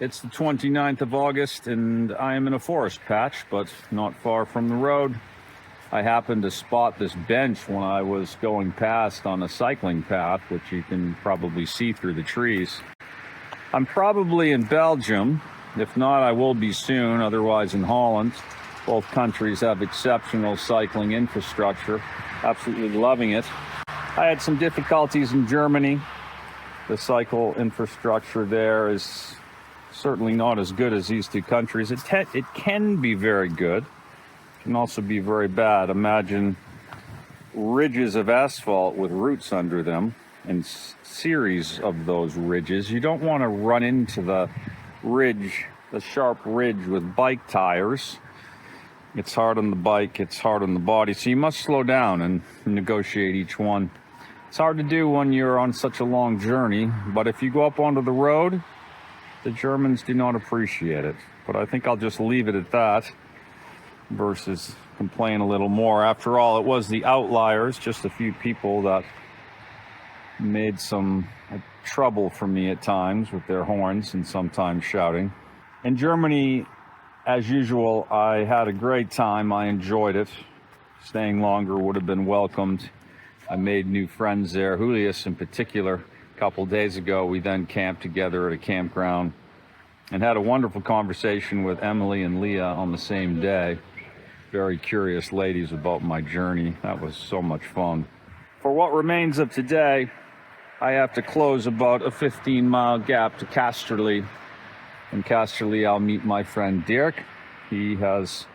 It's the 29th of August and I am in a forest patch, but not far from the road. I happened to spot this bench when I was going past on a cycling path, which you can probably see through the trees. I'm probably in Belgium. If not, I will be soon, otherwise in Holland. Both countries have exceptional cycling infrastructure. Absolutely loving it. I had some difficulties in Germany. The cycle infrastructure there is certainly not as good as these two countries. It can be very good. It can also be very bad. Imagine ridges of asphalt with roots under them and series of those ridges. You don't want to run into the ridge, the sharp ridge with bike tires. It's hard on the bike, it's hard on the body, so you must slow down and negotiate each one. It's hard to do when you're on such a long journey, but if you go up onto the road, the Germans do not appreciate it. But I think I'll just leave it at that versus complain a little more. After all, it was the outliers, just a few people that made some trouble for me at times with their horns and sometimes shouting. In Germany, as usual, I had a great time. I enjoyed it. Staying longer would have been welcomed. I made new friends there, Julius in particular. A couple days ago, we then camped together at a campground and had a wonderful conversation with Emily and Leah on the same day. Very curious ladies about my journey. That was so much fun. For what remains of today, I have to close about a 15-mile gap to Casterly. In Casterly, I'll meet my friend Dirk. He has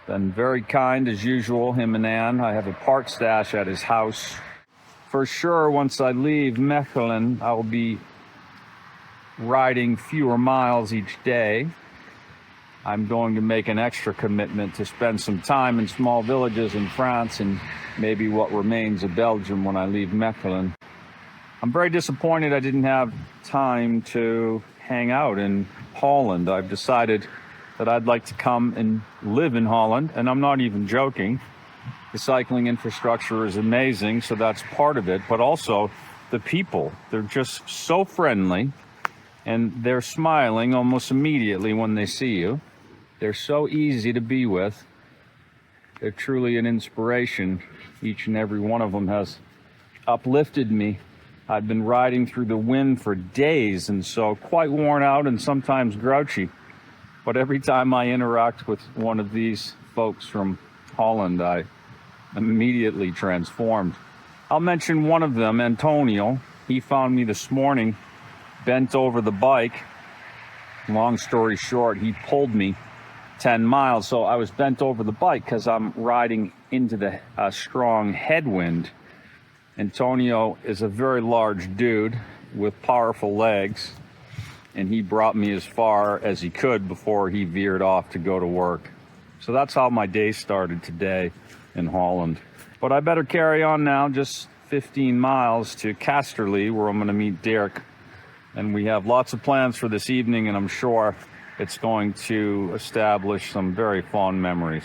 been very kind as usual, him and Anne. I have a park stash at his house. For sure, once I leave Mechelen, I will be riding fewer miles each day. I'm going to make an extra commitment to spend some time in small villages in France and maybe what remains of Belgium when I leave Mechelen. I'm very disappointed I didn't have time to hang out in Holland. I've decided that I'd like to come and live in Holland, and I'm not even joking. The cycling infrastructure is amazing, so that's part of it, but also the people. They're just so friendly, and they're smiling almost immediately when they see you. They're so easy to be with. They're truly an inspiration. Each and every one of them has uplifted me. I've been riding through the wind for days, and so quite worn out and sometimes grouchy. But every time I interact with one of these folks from Holland, I am immediately transformed. I'll mention one of them, Antonio. He found me this morning, bent over the bike. Long story short, he pulled me 10 miles. So I was bent over the bike because I'm riding into the strong headwind. Antonio is a very large dude with powerful legs, and he brought me as far as he could before he veered off to go to work. So that's how my day started today in Holland. But I better carry on now, just 15 miles to Casterly, where I'm going to meet Dirk. And we have lots of plans for this evening, and I'm sure it's going to establish some very fond memories.